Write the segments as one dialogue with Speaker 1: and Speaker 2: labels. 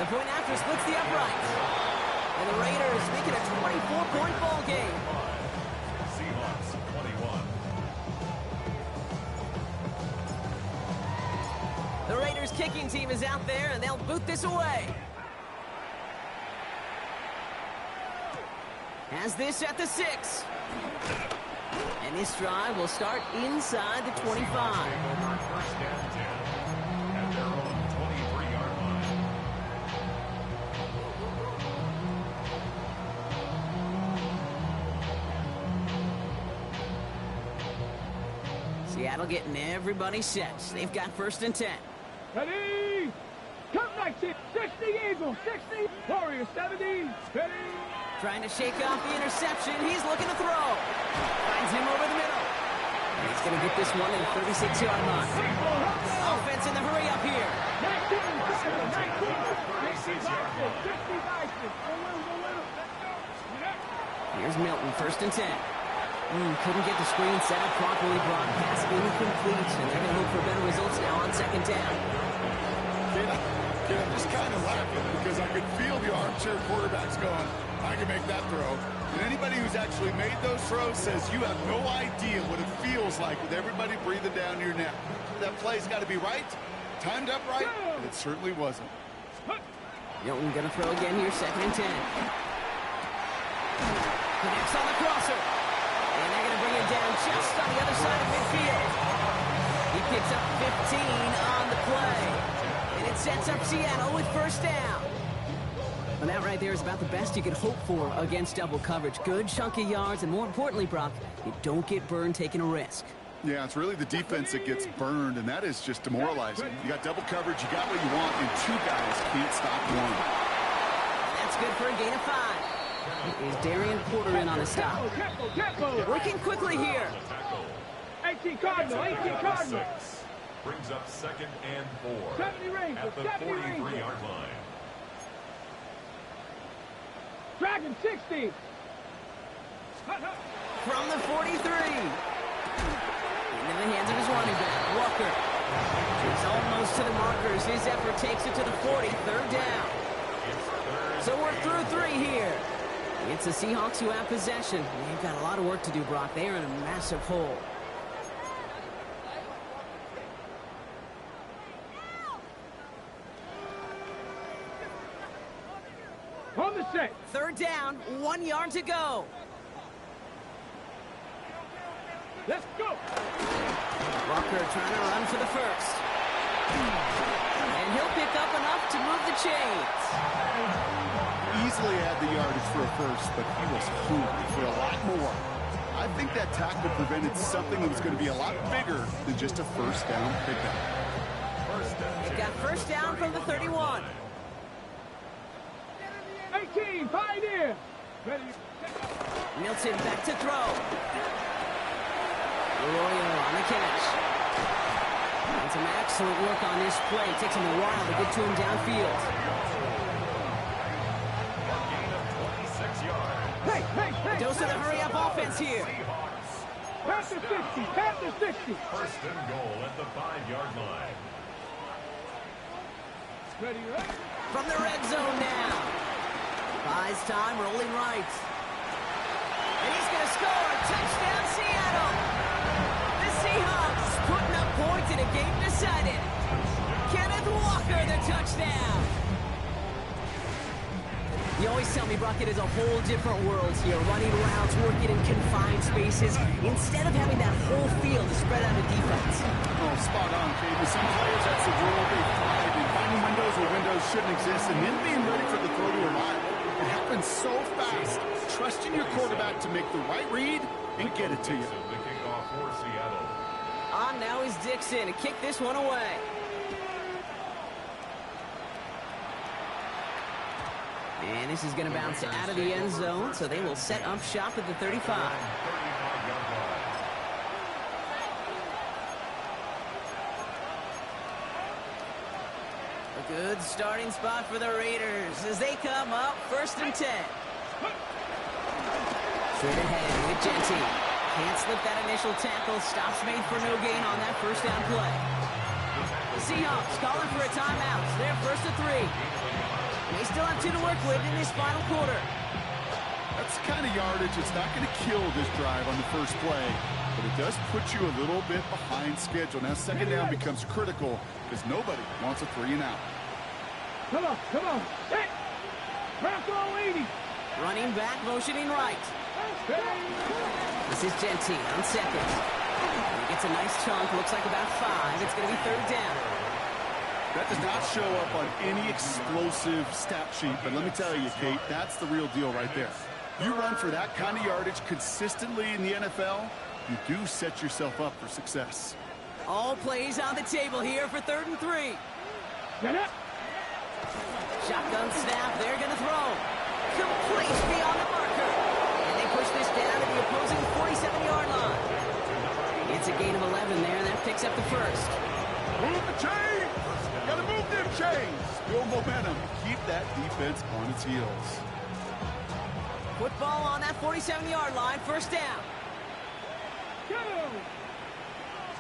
Speaker 1: The point after splits the uprights. And the Raiders make it a 24-point ball game.
Speaker 2: Seahawks 21.
Speaker 1: The Raiders kicking team is out there, and they'll boot this away. Has this at the 6. And this drive will start inside the 25.
Speaker 2: First down 10 at their own 23-yard line.
Speaker 1: Seattle getting everybody set. They've got 1st and 10.
Speaker 3: Ready? Come 19, 60 Eagles, 60 Warriors, 70, ready?
Speaker 1: Trying to shake off the interception. He's looking to throw. Finds him over the middle. And he's going to get this one at the 36-yard line. Offense in the hurry up here.
Speaker 3: 19,
Speaker 1: Here's Milton, 1st and 10. Couldn't get the screen set up properly. Broadcast incomplete, and they're going to look for better results now on 2nd down.
Speaker 4: Kid, I'm just kind of laughing because I could feel the armchair quarterbacks going, I can make that throw. And anybody who's actually made those throws says you have no idea what it feels like with everybody breathing down your neck. That play's got to be right, timed up right, and it certainly wasn't.
Speaker 1: Milton going to throw again here, 2nd and 10. Connects on the crosser. And they're going to bring him down just on the other side of midfield. He picks up 15 on the play. And it sets up Seattle with 1st down. And that right there is about the best you could hope for against double coverage. Good chunky yards, and more importantly, Brock, you don't get burned taking a risk.
Speaker 4: Yeah, it's really the defense that gets burned, and that is just demoralizing. You got double coverage, you got what you want, and 2 guys can't stop one.
Speaker 1: That's good for a gain of 5. Is Darian Porter in on a stop. Working quickly here.
Speaker 3: 18 Cardinal, 18 Cardinal.
Speaker 2: Brings up 2nd and 4
Speaker 3: 70 Rangers,
Speaker 2: at the 43-yard line.
Speaker 3: Dragon 60.
Speaker 1: From the 43. Into the hands of his running back, Walker. He's almost to the markers. His effort takes it to the 40. 3rd down. So we're through 3 here. It's the Seahawks who have possession. They've got a lot of work to do, Brock. They are in a massive hole.
Speaker 3: On the set.
Speaker 1: 3rd down, 1 yard to go.
Speaker 3: Let's go.
Speaker 1: Walker trying to run for the 1st. And he'll pick up enough to move the chains.
Speaker 4: Easily had the yardage for a 1st, but he was hungry for a lot more. I think that tackle prevented something that was going to be a lot bigger than just a 1st down pickup.
Speaker 1: They've got 1st down from the 31.
Speaker 3: 18, Pioneer. Ready.
Speaker 1: Milton back to throw. Arroyo on the catch. And some excellent work on this play. It takes him a while to get to him downfield.
Speaker 3: Hey.
Speaker 1: Dose of the hurry-up offense here.
Speaker 3: Panther 60, Panther 60.
Speaker 2: 1st and goal at the 5-yard line.
Speaker 3: Ready.
Speaker 1: From the red zone now. Buys time, rolling right. And he's going to score. Touchdown, Seattle. The Seahawks putting up points in a game decided. Kenneth Walker, the touchdown. You always tell me, Brock, it is a whole different world here. Running routes, working in confined spaces, instead of having that whole field to spread out a defense.
Speaker 4: Oh, spot on, Kate. With some players, that's the rule. They thrive in finding windows where windows shouldn't exist, and then being ready for the throw to arrive. It happens so fast. Trusting your quarterback to make the right read and get it to you.
Speaker 2: The kickoff for Seattle.
Speaker 1: On now is Dixon to kick this one away. And this is going to bounce out of the end zone, so they will set up shop at the 35.
Speaker 2: 35-yard line.
Speaker 1: A good starting spot for the Raiders as they come up 1st and 10. Straight ahead with Genty. Can't slip that initial tackle. Stops made for no gain on that 1st down play. The Seahawks calling for a timeout. They're 1st and 3. They still have 2 to work with in this final quarter.
Speaker 4: That's the kind of yardage it's not going to kill this drive on the first play, but it does put you a little bit behind schedule. Now second down becomes critical because nobody wants a 3 and out.
Speaker 3: Come on. Set. Bronco 80.
Speaker 1: Running back, motioning right. This is Jeanty on second. He gets a nice chunk, looks like about 5. It's going to be third down.
Speaker 4: That does not show up on any explosive stat sheet, but let me tell you, Kate, that's the real deal right there. You run for that kind of yardage consistently in the NFL, you do set yourself up for success.
Speaker 1: All plays on the table here for 3rd and 3.
Speaker 3: Get up.
Speaker 1: Shotgun snap, they're going to throw. Complete beyond the marker. And they push this down to the opposing 47-yard line. It's a gain of 11 there, and that picks up the first.
Speaker 4: Move the chains! Gotta move them chains! Build momentum. Keep that defense on its heels.
Speaker 1: Football on that 47-yard line, first down.
Speaker 3: Go.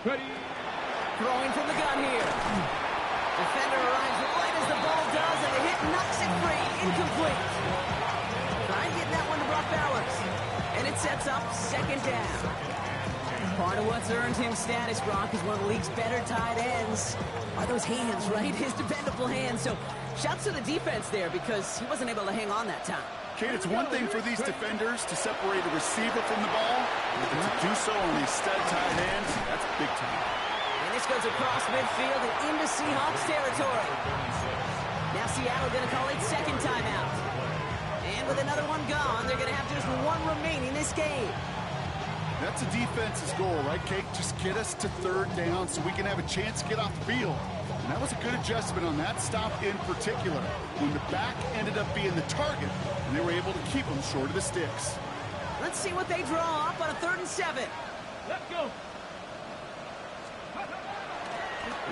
Speaker 3: Ready.
Speaker 1: Throwing from the gun here. Defender arrives right as the ball does, and the hit knocks it free. Incomplete. Trying getting that one to Brock Bowers. And it sets up second down. Part of what's earned him status, Brock, is one of the league's better tight ends. Are those hands, right? His dependable hands. So shouts to the defense there because he wasn't able to hang on that time.
Speaker 4: Kate, it's one thing for these defenders to separate a receiver from the ball, but to do so on these stud tight ends, that's big time.
Speaker 1: And this goes across midfield and into Seahawks territory. Now Seattle going to call it second timeout. And with another one gone, they're going to have just one remaining this game.
Speaker 4: That's a defense's goal, right, Kate? Just get us to third down so we can have a chance to get off the field. And that was a good adjustment on that stop in particular, when the back ended up being the target, and they were able to keep them short of the sticks.
Speaker 1: Let's see what they draw up on a 3rd and 7.
Speaker 3: Let's go.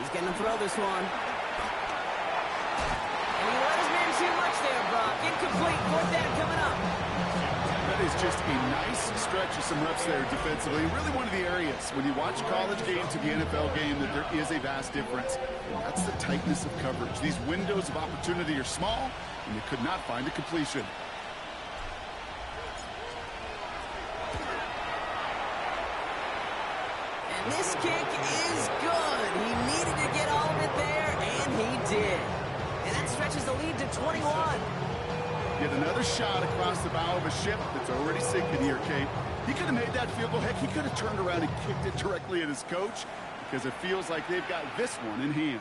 Speaker 1: He's going to throw this one. And he let his man too much there, Brock. Incomplete. 4th down coming up.
Speaker 4: That is just a nice stretch of some reps there defensively. Really one of the areas when you watch college game to the NFL game that there is a vast difference. And that's the tightness of coverage. These windows of opportunity are small, and they could not find a completion.
Speaker 1: And this kick is good. He needed to get all of it there, and he did. And that stretches the lead to 21.
Speaker 4: Yet another shot across the bow of a ship that's already sinking here, Kate. He could have made that field goal. Heck, he could have turned around and kicked it directly at his coach because it feels like they've got this one in hand.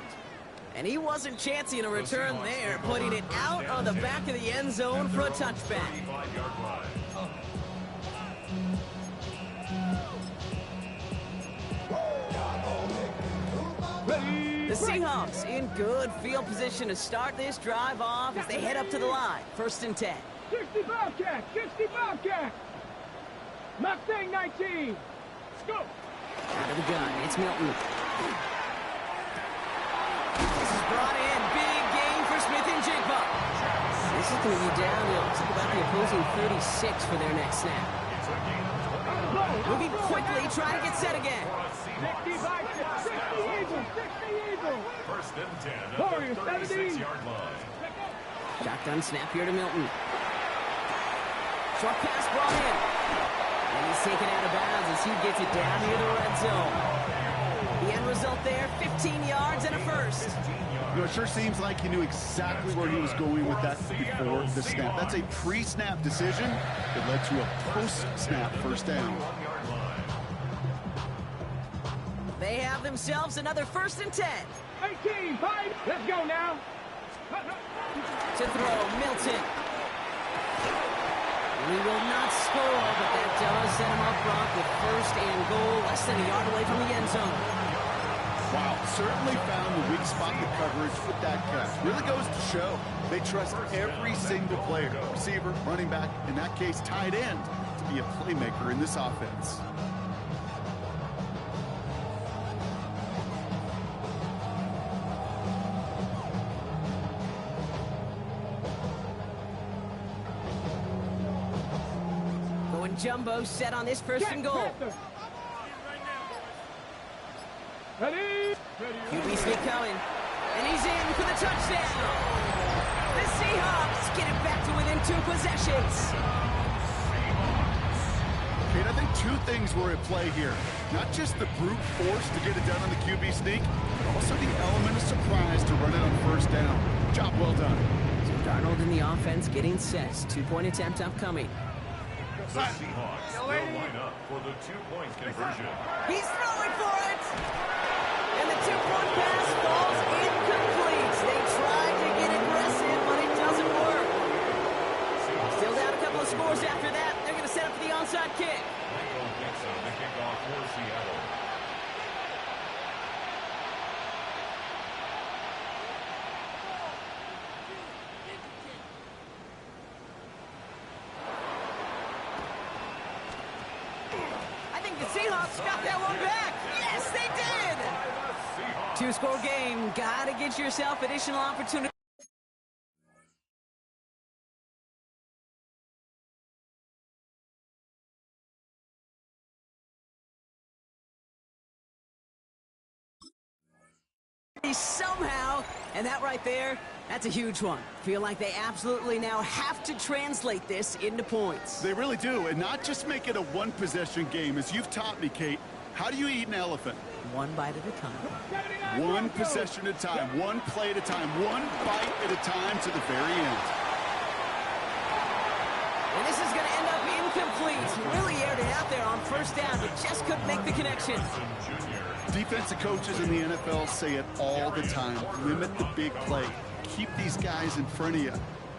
Speaker 1: And he wasn't chancing a return there, putting it out on the back of the end zone for a touchback. The Seahawks in good field position to start this drive off as they head up to the line. 1st and 10.
Speaker 3: 60 Bobcat. 60 Bobcat. Mustang 19. Let's go.
Speaker 1: Out of the gun, it's Milton. This is brought in. Big gain for Smith-Njigba. This is going to be downhill to about the opposing 36 for their next snap. Moving quickly, trying to get set again.
Speaker 3: 60 Bobcat. 60 Eagles. 60 Eagles.
Speaker 2: 1st and 10 at
Speaker 3: Warriors,
Speaker 2: the 36-yard line.
Speaker 1: Shotgun snap here to Milton. Short pass brought in. And he's taken out of bounds as he gets it down near the red zone. The end result there, 15 yards and a first.
Speaker 4: You know, it sure seems like he knew exactly where he was going with that before the snap. That's a pre-snap decision that led to a post-snap first down.
Speaker 1: They have themselves another 1st and 10.
Speaker 3: 18, 5. Let's go now.
Speaker 1: To throw, Milton. He will not score, but that does set him up, Brock, with 1st and goal, less than a yard away from the end zone.
Speaker 4: Wow, certainly found the weak spot in the coverage with that catch. Really goes to show they trust every single player, receiver, running back, in that case, tight end, to be a playmaker in this offense.
Speaker 1: Jumbo set on this 1st and goal.
Speaker 3: Ready?
Speaker 1: QB sneak coming. And he's in for the touchdown. The Seahawks get it back to within 2 possessions.
Speaker 4: Kate, I think two things were at play here. Not just the brute force to get it done on the QB sneak, but also the element of surprise to run it on first down. Job well done.
Speaker 1: So Darnold in the offense getting set. 2-point attempt upcoming.
Speaker 2: The Seahawks will line up for the 2-point conversion.
Speaker 1: He's throwing for it! And the 2-point pass falls incomplete. They tried to get aggressive, but it doesn't work. Still down a couple of scores after that. They're going to set up for the onside kick.
Speaker 2: Michael Dixon, the kickoff for Seattle.
Speaker 1: I think the Seahawks got that one back. Yes, they did! 2-score game. Gotta get yourself additional opportunity. Somehow, and that right there, that's a huge one. Feel like they absolutely now have to translate this into points.
Speaker 4: They really do, and not just make it a one-possession game. As you've taught me, Kate, how do you eat an elephant?
Speaker 1: One bite at a time.
Speaker 4: One possession at a time, one play at a time, one bite at a time to the very end.
Speaker 1: And this is going to end up incomplete. Really aired it out there on first down, but just couldn't make the connection.
Speaker 4: Defensive coaches in the NFL say it all the time. Limit the big play. Keep these guys in front of you.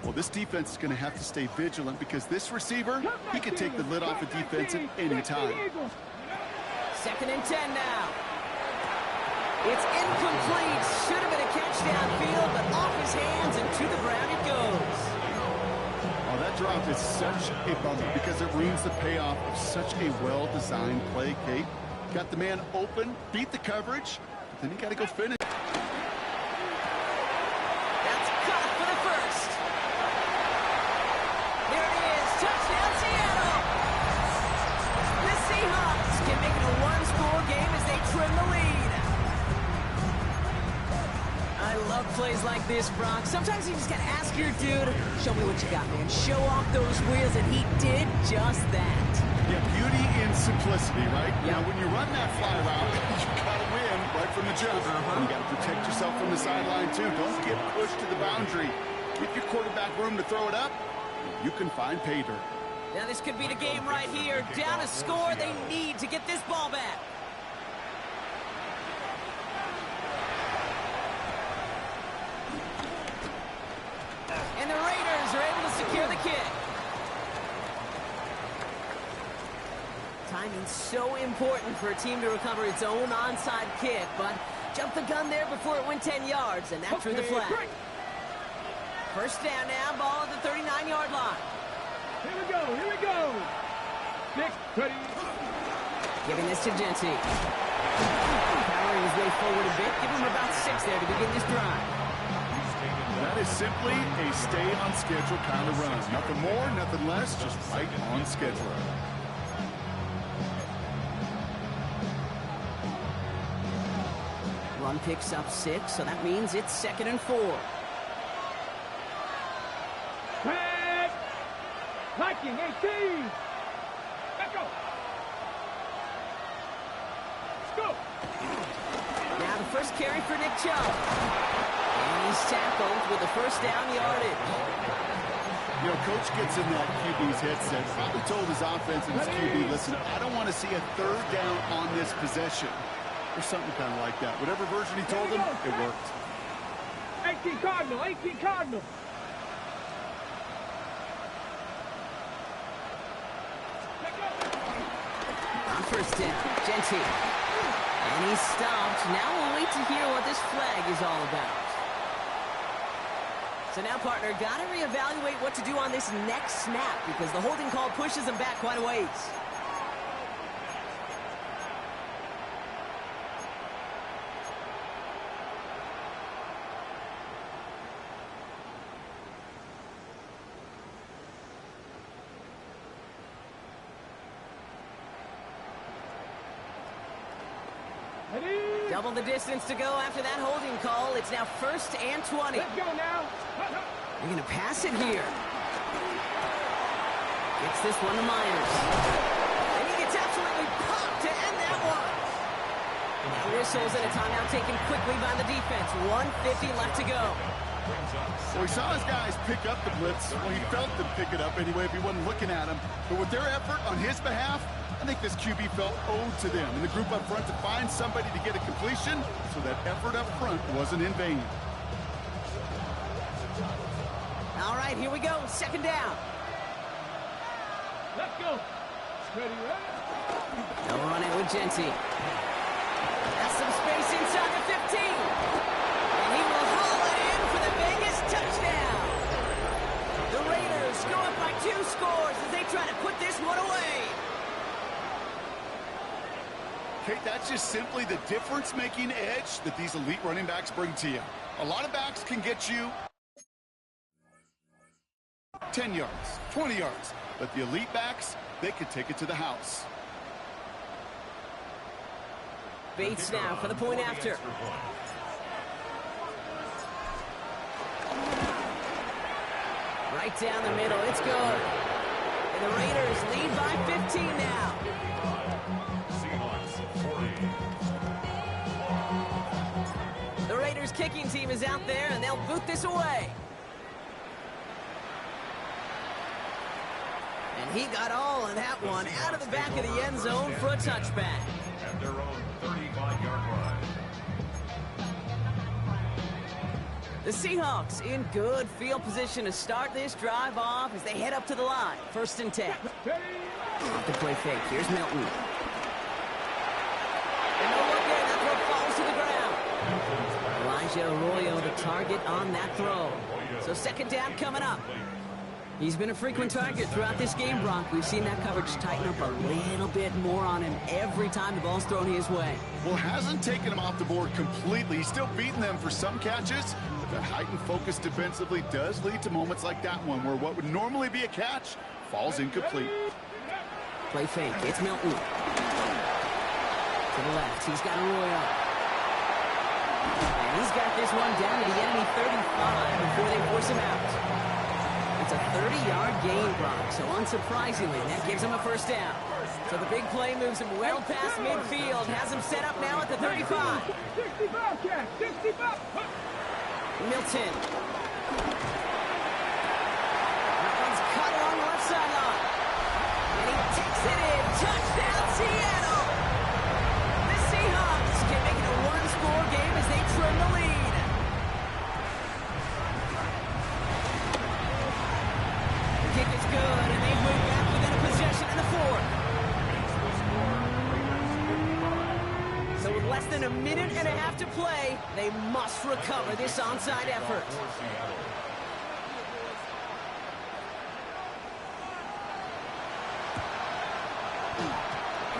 Speaker 4: Well, this defense is going to have to stay vigilant because this receiver, he can take the lid off a defense at any time.
Speaker 1: 2nd and 10 now. It's incomplete. Should have been a catch downfield, but off his hands and to the ground it goes.
Speaker 4: Oh, that drop is such a bummer because it ruins the payoff of such a well-designed play, Kate. Got the man open, beat the coverage, but then you got to go finish.
Speaker 1: That's caught for the first. There it is. Touchdown, Seattle. The Seahawks can make it a 1-score game as they trim the lead. I love plays like this, Brock. Sometimes you just got to ask your dude, show me what you got, man. Show off those wheels, and he did just that.
Speaker 4: Yeah, beauty in simplicity, right? Now, when you run that fly route, you got to win right from the jump. And you got to protect yourself from the sideline, too. Don't get pushed to the boundary. Give your quarterback room to throw it up. You can find pay dirt.
Speaker 1: Now, this could be the game right here. Down a score, they need to get this ball back. And the Raiders are able to secure the kick. Timing's so important for a team to recover its own onside kick, but jumped the gun there before it went 10 yards, and that drew the flag. First down now, ball at the 39-yard line.
Speaker 3: Here we go, here we go. 6, ready.
Speaker 1: Giving this to Genty. Powering his way forward a bit, give him about 6 there to begin this drive.
Speaker 4: That is simply a stay-on-schedule kind of run. Nothing more, nothing less, just right on schedule.
Speaker 1: Run picks up 6, so that means it's 2nd and 4.
Speaker 3: Pass. Viking 18. Let's go. Let's go.
Speaker 1: Now the first carry for Nick Chubb. And he's tackled with the first down yardage.
Speaker 4: You know, Coach gets in that QB's headset, probably told his offense and his QB, listen, I don't want to see a 3rd down on this possession. Or something kind of like that. Whatever version he told him, it worked.
Speaker 3: 18 Cardinal, 18 Cardinal.
Speaker 1: On first down, Genty. And he's stopped. Now we'll wait to hear what this flag is all about. So now, partner, got to reevaluate what to do on this next snap because the holding call pushes him back quite a ways. Double the distance to go after that holding call. It's now 1st and 20.
Speaker 3: Let's go now.
Speaker 1: They're going to pass it here. Gets this one to Myers. And he gets absolutely popped to end that one. Now whistles and a timeout taken quickly by the defense. 1:50 left to go.
Speaker 4: Well, he saw his guys pick up the blitz. Well, he felt them pick it up anyway if he wasn't looking at him. But with their effort on his behalf, I think this QB felt owed to them and the group up front to find somebody to get a completion, so that effort up front wasn't in vain.
Speaker 1: All right, here we go. 2nd down.
Speaker 3: Let's go. Ready, ready.
Speaker 1: They'll run it with Genty. Has some space inside the 15. And he will haul it in for the Vegas touchdown. The Raiders go up by 2 scores as they try to put this one away.
Speaker 4: Kate, that's just simply the difference-making edge that these elite running backs bring to you. A lot of backs can get you 10 yards, 20 yards, but the elite backs, they could take it to the house.
Speaker 1: Bates now for the point after. Right down the middle, it's good. And the Raiders lead by 15 now. The Raiders kicking team is out there, and they'll boot this away. And he got all of that one out of the back of the end zone for a touchback.
Speaker 2: At their own 35-yard line.
Speaker 1: The Seahawks in good field position to start this drive off as they head up to the line. 1st and 10. Off the play fake. Here's Milton. And no look there. That throw falls to the ground. Elijah Arroyo the target on that throw. So 2nd down coming up. He's been a frequent target throughout this game, Brock. We've seen that coverage tighten up a little bit more on him every time the ball's thrown his way.
Speaker 4: Well, hasn't taken him off the board completely. He's still beating them for some catches. But that heightened focus defensively does lead to moments like that one where what would normally be a catch falls incomplete.
Speaker 1: Play fake. It's Milton. To the left. He's got Arroyo. And he's got this one down to the enemy 35 before they force him out. It's a 30-yard gain, Brock, so unsurprisingly, that gives him a 1st down. So the big play moves him well past midfield, has him set up now at the 35.
Speaker 3: 65, Jack, 65.
Speaker 1: Milton. That one's cut along the left sideline. And he takes it in. Touchdown, Seattle. The Seahawks can make it a 1-score game as they trim the lead. Kick is good, and they move back within a possession in the 4th. So with less than a minute and a half to play, they must recover this onside effort.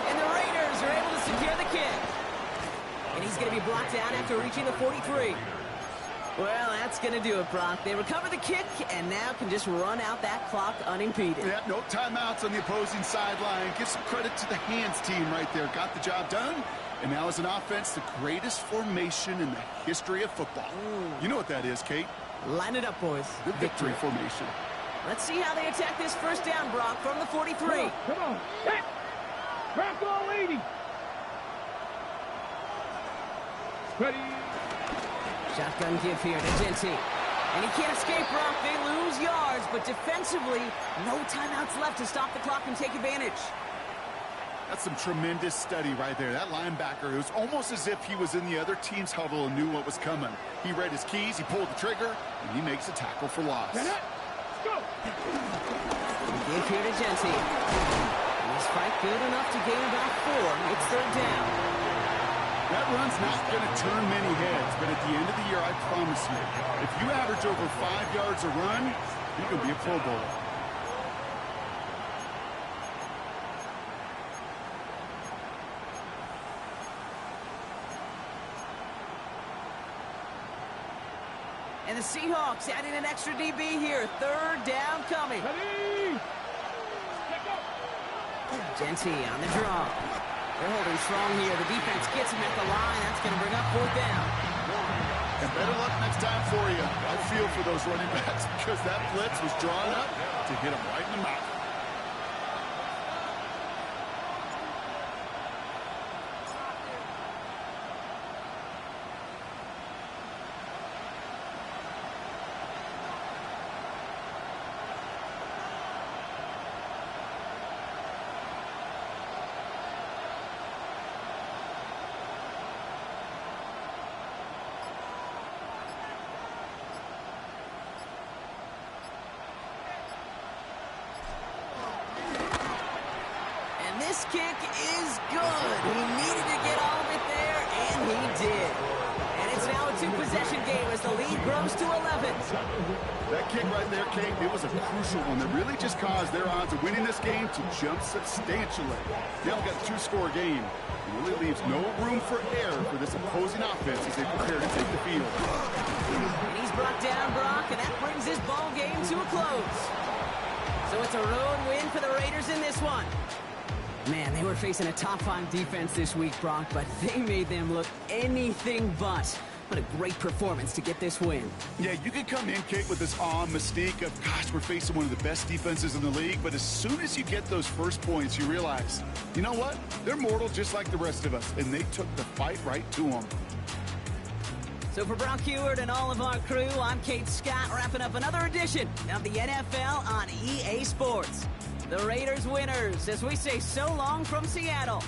Speaker 1: And the Raiders are able to secure the kick. And he's going to be blocked down after reaching the 43. Well, that's going to do it, Brock. They recover the kick and now can just run out that clock unimpeded.
Speaker 4: Yeah, no timeouts on the opposing sideline. Give some credit to the hands team right there. Got the job done. And now as an offense, the greatest formation in the history of football. You know what that is, Kate?
Speaker 1: Line it up, boys.
Speaker 4: The victory formation.
Speaker 1: Let's see how they attack this 1st down, Brock, from the 43.
Speaker 3: Come on. Hit. Crack all 80. Ready.
Speaker 1: Shotgun give here to Genty. And he can't escape, Brock. They lose yards, but defensively, no timeouts left to stop the clock and take advantage.
Speaker 4: That's some tremendous study right there. That linebacker, it was almost as if he was in the other team's huddle and knew what was coming. He read his keys, he pulled the trigger, and he makes a tackle for loss.
Speaker 3: Let's go.
Speaker 1: Give here to Genty. This fight good enough to gain about 4. It's 3rd down.
Speaker 4: That run's not going to turn many heads, but at the end of the year, I promise you, if you average over 5 yards a run, you're going to be a Pro Bowler.
Speaker 1: And the Seahawks adding an extra DB here. 3rd down coming.
Speaker 3: Ready.
Speaker 1: Genty on the draw. They're holding strong here. The defense gets him at the line. That's going to bring up 4th down.
Speaker 4: And better luck next time for you. I feel for those running backs because that blitz was drawn up to hit them right in the mouth.
Speaker 1: This kick is good. He needed to get all of it there, and he did. And it's now a 2-possession game as the lead grows to 11.
Speaker 4: That kick right there, Kate, it was a crucial one that really just caused their odds of winning this game to jump substantially. Now we've got a 2-score game. It really leaves no room for error for this opposing offense as they prepare to take the field.
Speaker 1: And he's brought down Brock, and that brings his ball game to a close. So it's a road win for the Raiders in this one. Man, they were facing a top-5 defense this week, Brock, but they made them look anything but. What a great performance to get this win.
Speaker 4: Yeah, you could come in, Kate, with this awe and mystique of, gosh, we're facing one of the best defenses in the league, but as soon as you get those first points, you realize, you know what? They're mortal just like the rest of us, and they took the fight right to them.
Speaker 1: So for Brock Huard and all of our crew, I'm Kate Scott, wrapping up another edition of the NFL on EA Sports. The Raiders winners, as we say so long from Seattle.